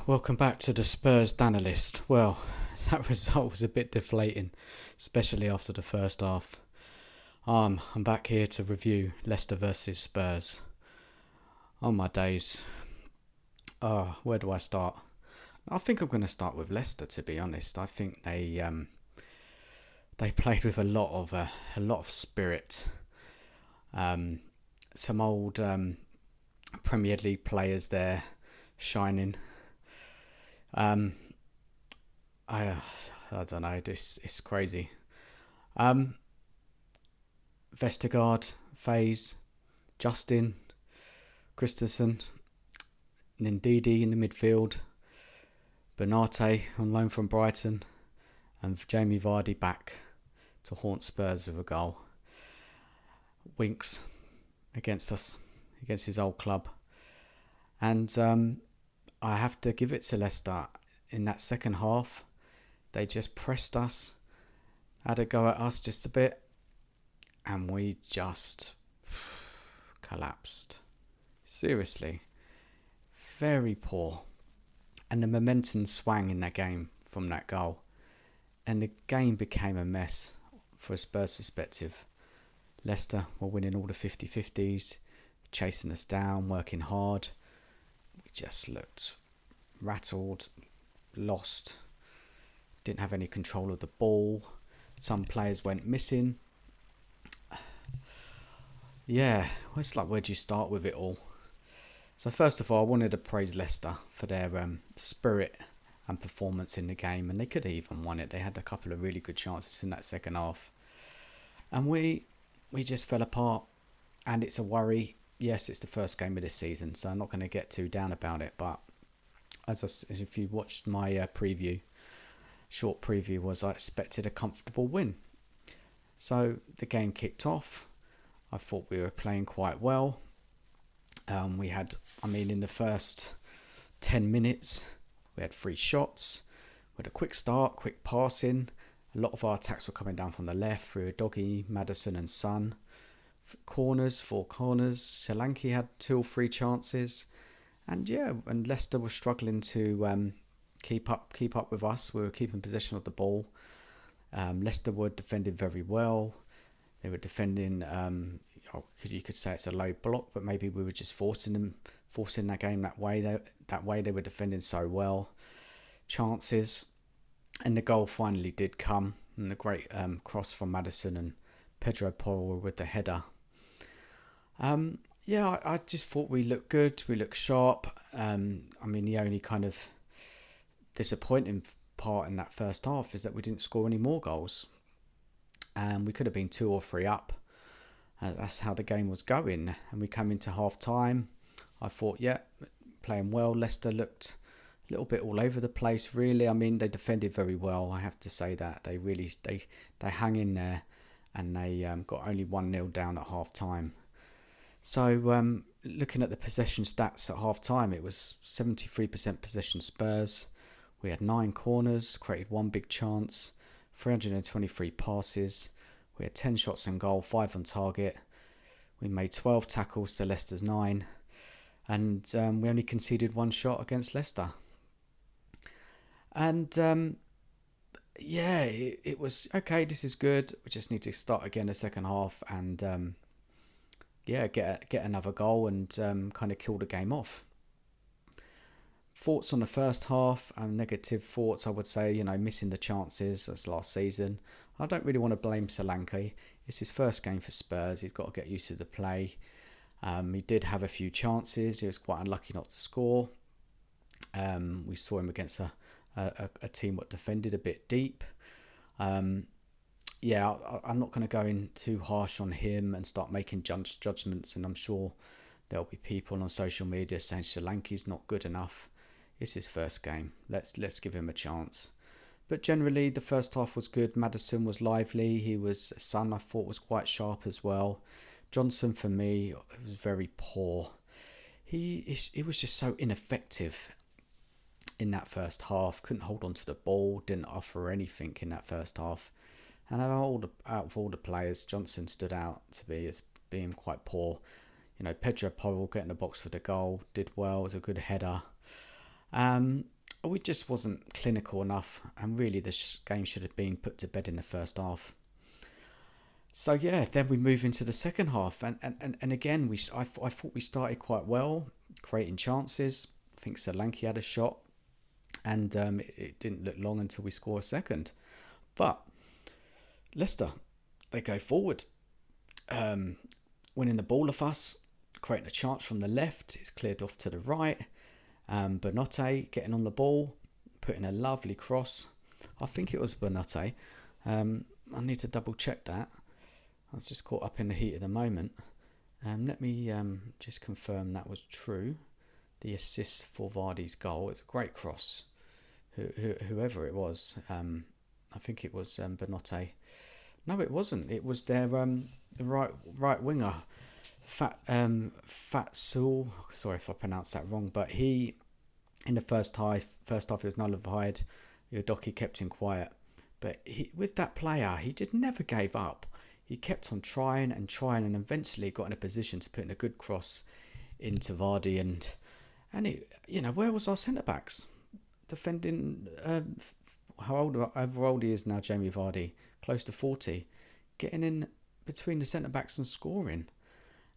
Welcome back to the Spurs DANalyst. Well, that result was a bit deflating, especially after the first half. I'm back here to review Leicester versus Spurs. Oh my days. Where do I start? I think I'm going to start with Leicester, to be honest. I think they played with a lot of spirit. Some old Premier League players there shining. I don't know. It's crazy. Vestergaard, Faze, Justin, Christensen, Ndidi in the midfield, Bernate on loan from Brighton, and Jamie Vardy back to haunt Spurs with a goal. Winks against his old club, and I have to give it to Leicester. In that second half, they just pressed us, had a go at us just a bit, and we just collapsed. Seriously, very poor. And the momentum swang in that game from that goal, and the game became a mess from a Spurs perspective. Leicester were winning all the 50-50s, chasing us down, working hard. We just looked rattled, lost, didn't have any control of the ball. Some players went missing. Yeah, it's like, where do you start with it all? So first of all, I wanted to praise Leicester for their spirit and performance in the game, and they could have even won it. They had a couple of really good chances in that second half, and we just fell apart, and it's a worry. Yes, it's the first game of this season, so I'm not going to get too down about it, but if you watched my short preview was I expected a comfortable win. So the game kicked off. I thought we were playing quite well. In the first 10 minutes, we had 3 shots. We had a quick start, quick passing. A lot of our attacks were coming down from the left through Doggy, Maddison and Son. 4 corners. Solanke had 2 or 3 chances. And Leicester was struggling to keep up with us. We were keeping possession of the ball. Leicester were defending very well. They were defending. You could say it's a low block, but maybe we were just forcing that game that way. They were defending so well. Chances, and the goal finally did come. And the great cross from Maddison and Pedro Porro with the header. I just thought we looked good. We looked sharp. The only kind of disappointing part in that first half is that we didn't score any more goals. And we could have been 2 or 3 up. That's how the game was going. And we came into half time. I thought, playing well. Leicester looked a little bit all over the place, really. They defended very well. I have to say that. They hang in there, and they got only 1-0 down at half time. So looking at the possession stats at half time, it was 73% possession Spurs. We had 9 corners, created 1 big chance, 323 passes. We had 10 shots on goal, 5 on target. We made 12 tackles to Leicester's 9. And we only conceded 1 shot against Leicester. And it was, okay, this is good. We just need to start again the second half and get another goal and kind of kill the game off. Thoughts on the first half, negative thoughts, I would say, missing the chances as last season. I don't really want to blame Solanke. It's his first game for Spurs. He's got to get used to the play. He did have a few chances. He was quite unlucky not to score. We saw him against a team that defended a bit deep. I'm not going to go in too harsh on him and start making judgments, and I'm sure there'll be people on social media saying Solanke's not good enough. It's his first game. Let's give him a chance. But generally, the first half was good. Maddison was lively. Son, I thought, was quite sharp as well. Johnson, for me, was very poor. He was just so ineffective in that first half. Couldn't hold on to the ball. Didn't offer anything in that first half. And out of all the players, Johnson stood out to be as being quite poor. Pedro Porro getting the box for the goal, did well. It was a good header. Um, we just wasn't clinical enough, and really the game should have been put to bed in the first half. So yeah, then we move into the second half, and again I thought we started quite well, creating chances. I think Solanke had a shot, and it didn't look long until we score a second. But Leicester, they go forward, um, winning the ball off us, creating a chance from the left. It's cleared off to the right. Benote getting on the ball, putting a lovely cross. I think it was Benote. I need to double check that. I was just caught up in the heat of the moment. Let me just confirm that was true. The assist for Vardy's goal. It's a great cross. Whoever it was, I think it was Benote. No, it wasn't. It was their the right winger, Fatsul. Sorry if I pronounced that wrong, but he in the first half he was nullified. Yodoki kept him quiet, but with that player, he just never gave up. He kept on trying, and eventually got in a position to put in a good cross into Vardy, and it, where was our centre backs defending? However old he is now, Jamie Vardy, close to 40, getting in between the centre backs and scoring.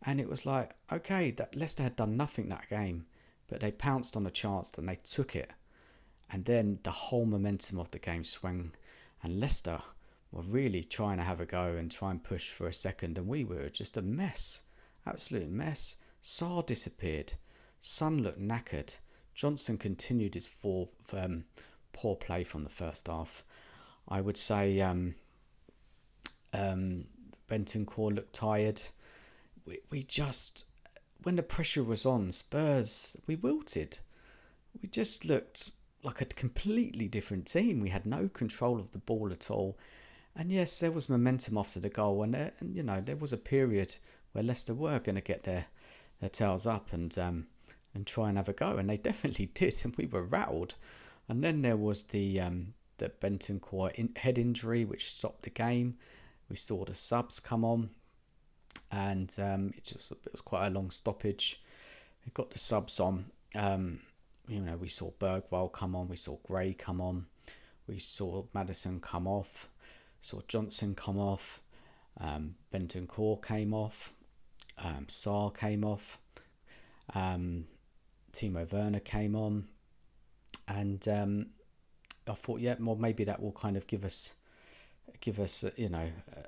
And it was like, okay, that Leicester had done nothing that game, but they pounced on a chance and they took it. And then the whole momentum of the game swung, and Leicester were really trying to have a go and try and push for a second, and we were just a mess, absolute mess. Sarr disappeared, Son looked knackered, Johnson continued his poor play from the first half. I would say Bentancur looked tired. We just, when the pressure was on Spurs, we wilted. We just looked like a completely different team. We had no control of the ball at all. And yes, there was momentum after the goal, and there was a period where Leicester were going to get their tails up and try and have a go, and they definitely did, and we were rattled. And then there was the Bentancur head injury, which stopped the game. We saw the subs come on, and it was quite a long stoppage. We got the subs on. We saw Bergwall come on, we saw Gray come on, we saw Maddison come off, saw Johnson come off, Bentancur came off, Sarr came off, Timo Werner came on, and I thought, yeah, well, maybe that will kind of give us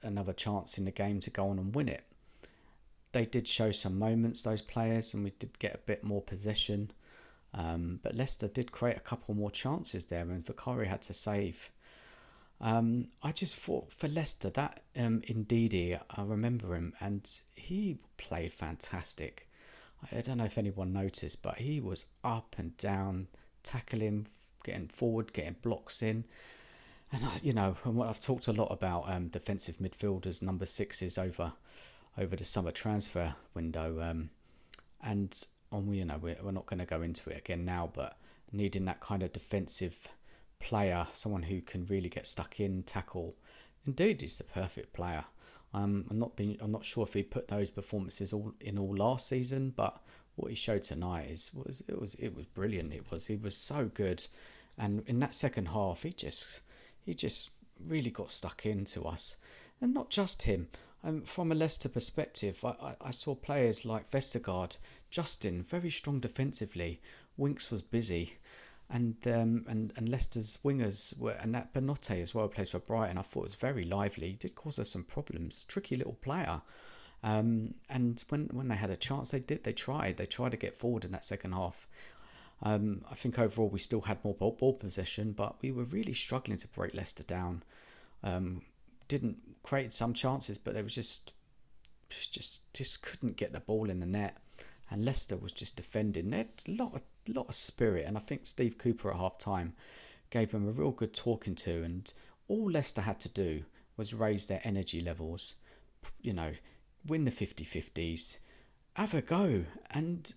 another chance in the game to go on and win it. They did show some moments, those players, and we did get a bit more possession. But Leicester did create a couple more chances there, and Vicari had to save. I just thought for Leicester that Ndidi, I remember him, and he played fantastic. I don't know if anyone noticed, but he was up and down, tackling, getting forward, getting blocks in. And I've talked a lot about defensive midfielders, number sixes over the summer transfer window, and we're not going to go into it again now, but needing that kind of defensive player, someone who can really get stuck in, tackle. Indeed, he's the perfect player. I'm not sure if he put those performances all last season, but what he showed tonight was brilliant. He was so good, and in that second half, he just really got stuck into us, and not just him. From a Leicester perspective, I saw players like Vestergaard, Justin, very strong defensively. Winks was busy, and Leicester's wingers were, and that Benote as well plays for Brighton. I thought it was very lively. He did cause us some problems. Tricky little player. And when they had a chance, they tried to get forward in that second half. I think overall we still had more ball possession, but we were really struggling to break Leicester down. Didn't create some chances, but they was just couldn't get the ball in the net, and Leicester was just defending. They had a lot of spirit, and I think Steve Cooper at half time gave them a real good talking to, and all Leicester had to do was raise their energy levels, win the 50-50s, have a go, and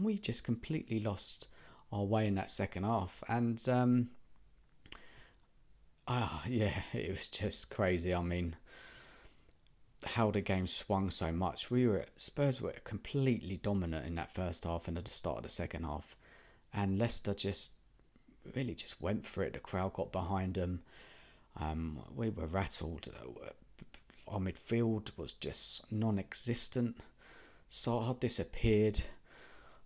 we just completely lost our way in that second half, and it was just crazy. I mean, how the game swung so much. Spurs were completely dominant in that first half and at the start of the second half. and Leicester just really just went for it. The crowd got behind them. We were rattled. Our midfield was just non-existent. Saar disappeared.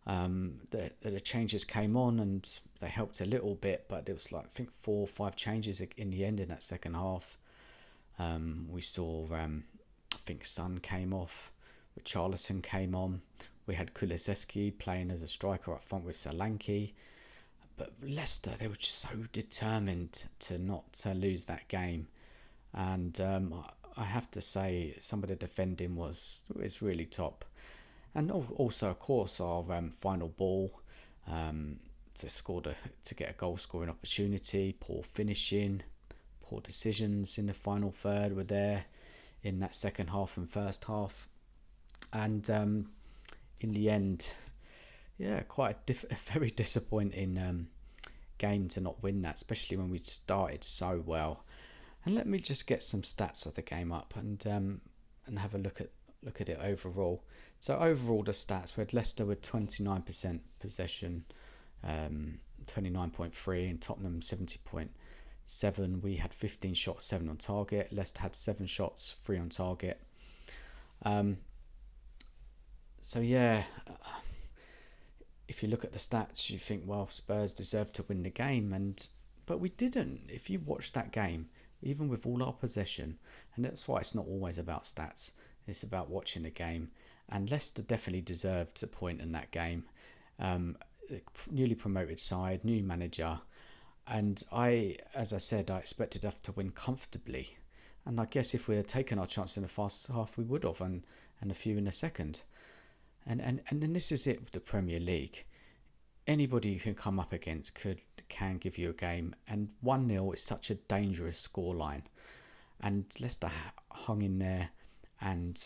The changes came on and they helped a little bit, but it was like I think 4 or 5 changes in the end in that second half. We saw I think Son came off, Richarlison came on. We had Kulusevski playing as a striker up front with Solanke. But Leicester, they were just so determined to not to lose that game. And I have to say, some of the defending was really top. And also, of course, our final ball to get a goal scoring opportunity, poor finishing, poor decisions in the final third were there in that second half and first half. And in the end, yeah, quite a very disappointing game to not win that, especially when we started so well. And let me just get some stats of the game up and have a look at it overall. So overall, the stats, we had Leicester with 29% possession, 29.3, and Tottenham 70.7. We had 15 shots, 7 on target. Leicester had 7 shots, 3 on target. So yeah, if you look at the stats, you think, well, Spurs deserved to win the game, but we didn't. If you watch that game, even with all our possession, and that's why it's not always about stats, it's about watching the game. And Leicester definitely deserved a point in that game. Newly promoted side, new manager, and as I said, I expected us to win comfortably. And I guess if we had taken our chance in the first half, we would have, and a few in the second. And then this is it with the Premier League. Anybody you can come up against can give you a game, and 1-0 is such a dangerous scoreline. And Leicester hung in there, and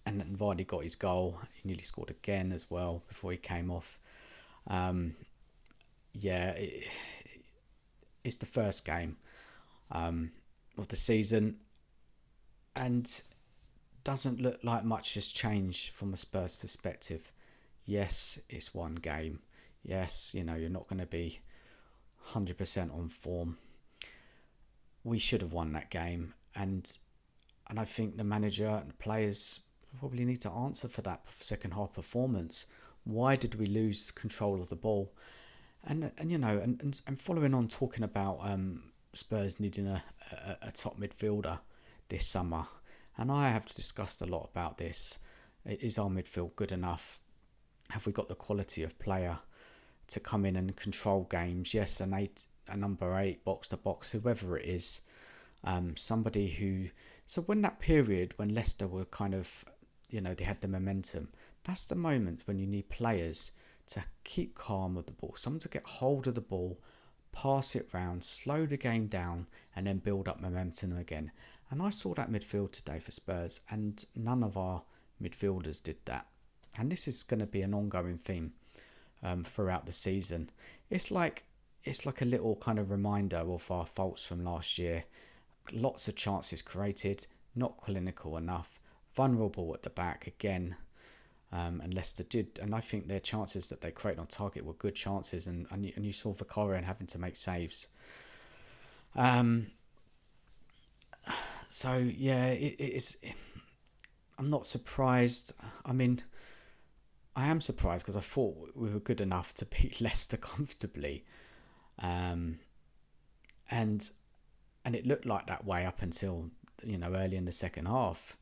Vardy got his goal. He nearly scored again as well before he came off. It's the first game of the season, and doesn't look like much has changed from a Spurs perspective. Yes, it's one game. Yes, you're not going to be 100% on form. We should have won that game, and I think the manager and the players probably need to answer for that second half performance. Why did we lose control of the ball? And following on talking about Spurs needing a top midfielder this summer, and I have discussed a lot about this. Is our midfield good enough? Have we got the quality of player to come in and control games? Yes, a number 8, box to box, whoever it is, somebody who. So when that period when Leicester were kind of, they had the momentum. That's the moment when you need players to keep calm with the ball, someone to get hold of the ball, pass it round, slow the game down, and then build up momentum again. And I saw that midfield today for Spurs, and none of our midfielders did that. And this is going to be an ongoing theme throughout the season. It's like a little kind of reminder of our faults from last year. Lots of chances created, not clinical enough, vulnerable at the back again. And Leicester did, and I think their chances that they created on target were good chances, and you saw Vicarian having to make saves. So yeah, it's. I'm not surprised. I mean, I am surprised because I thought we were good enough to beat Leicester comfortably, and it looked like that way up until early in the second half.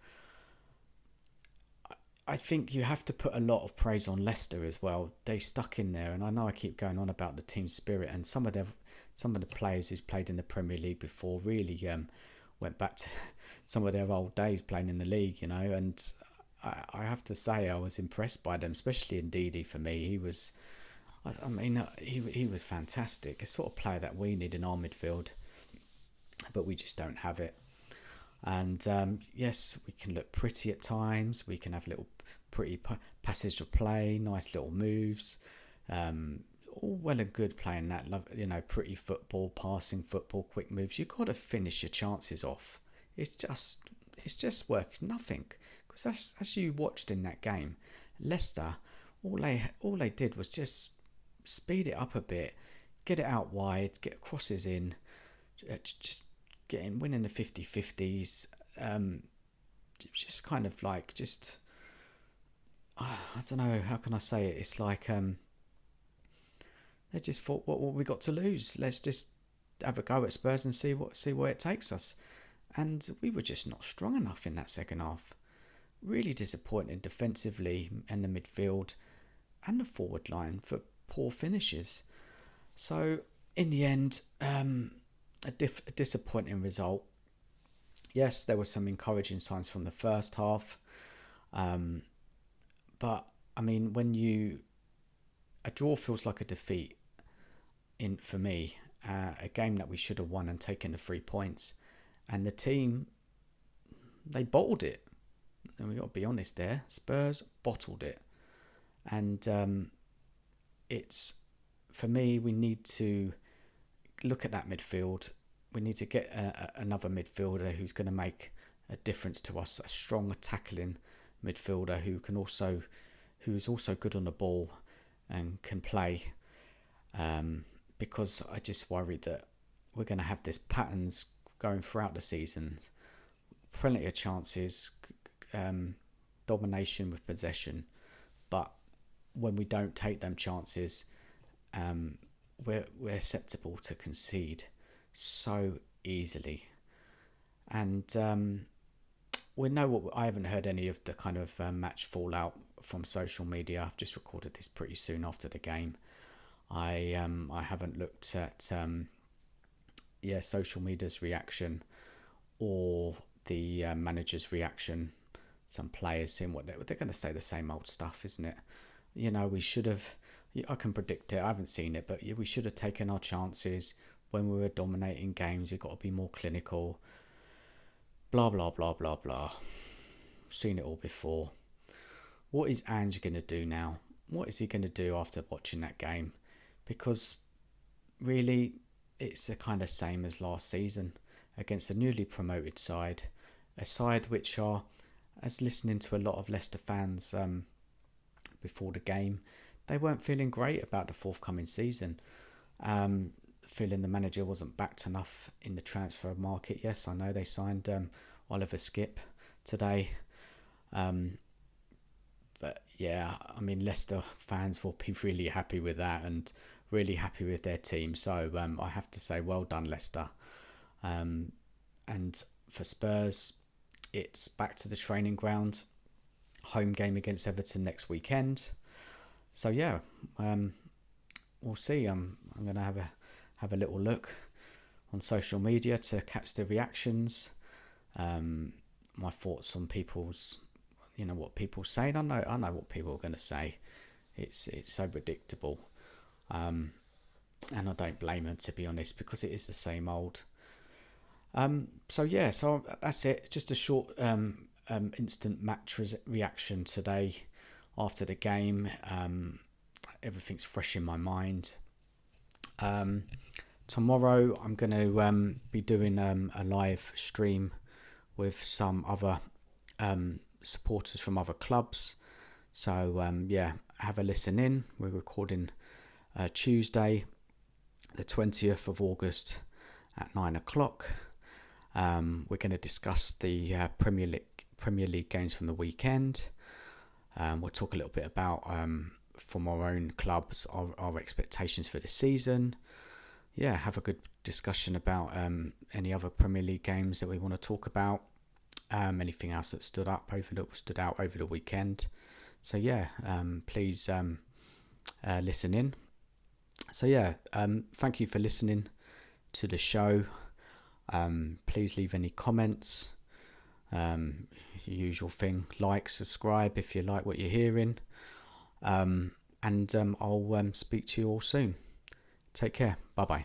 I think you have to put a lot of praise on Leicester as well. They stuck in there, and I know I keep going on about the team spirit, and some of the players who's played in the Premier League before really went back to some of their old days playing in the league, and I have to say I was impressed by them, especially in Ndidi. For me, he was fantastic. A sort of player that we need in our midfield, but we just don't have it. And yes, we can look pretty at times. We can have little pretty passage of play, nice little moves. All well and good playing that, pretty football, passing football, quick moves. You've got to finish your chances off. It's just worth nothing, because as you watched in that game, Leicester, all they did was just speed it up a bit, get it out wide, get crosses in, just winning the 50-50s. Just kind of like, just, I don't know, how can I say it? It's like, they just thought, what we got to lose? Let's just have a go at Spurs and see where it takes us. And we were just not strong enough in that second half. Really disappointing defensively in the midfield and the forward line for poor finishes. So in the end, a disappointing result. Yes, there were some encouraging signs from the first half, but I mean, a draw feels like a defeat for me. A game that we should have won and taken the 3 points, and the team, they bottled it. And we got to be honest there. Spurs bottled it, and it's, for me, we need to look at that midfield. We need to get another midfielder who's going to make a difference to us. A strong tackling midfielder who's also good on the ball and can play. Because I just worry that we're going to have this patterns going throughout the seasons. Plenty of chances, domination with possession, but when we don't take them chances, we're susceptible to concede so easily. And we know what. I haven't heard any of the kind of match fallout from social media. I've just recorded this pretty soon after the game. I haven't looked at social media's reaction or the manager's reaction. Some players seeing what they're going to say, the same old stuff, isn't it? We should have. I can predict it. I haven't seen it, but we should have taken our chances when we were dominating games. You've got to be more clinical. Blah blah blah blah blah. Seen it all before. What is Ange going to do now? What is he going to do after watching that game? Because really, it's the kind of same as last season against a newly promoted side, a side which are, as listening to a lot of Leicester fans before the game, they weren't feeling great about the forthcoming season. Feeling the manager wasn't backed enough in the transfer market. Yes, I know they signed Oliver Skipp today. But yeah, I mean, Leicester fans will be really happy with that and really happy with their team. So I have to say, well done, Leicester. And for Spurs, it's back to the training ground. Home game against Everton next weekend. So yeah, we'll see. I'm going to have a little look on social media to catch the reactions. My thoughts on people's, what people say. I know what people are going to say. It's so predictable, and I don't blame them, to be honest, because it is the same old. So that's it. Just a short instant match reaction today after the game. Everything's fresh in my mind. Tomorrow I'm going to be doing a live stream with some other supporters from other clubs. So have a listen in. We're recording Tuesday, the 20th of August at 9 o'clock. We're going to discuss the Premier League games from the weekend. We'll talk a little bit about from our own clubs our expectations for the season. Have a good discussion about any other Premier League games that we want to talk about. Anything else that stood out over the weekend. So please listen in. So thank you for listening to the show. Please leave any comments. Usual thing, like, subscribe if you like what you're hearing. And I'll speak to you all soon. Take care. Bye bye.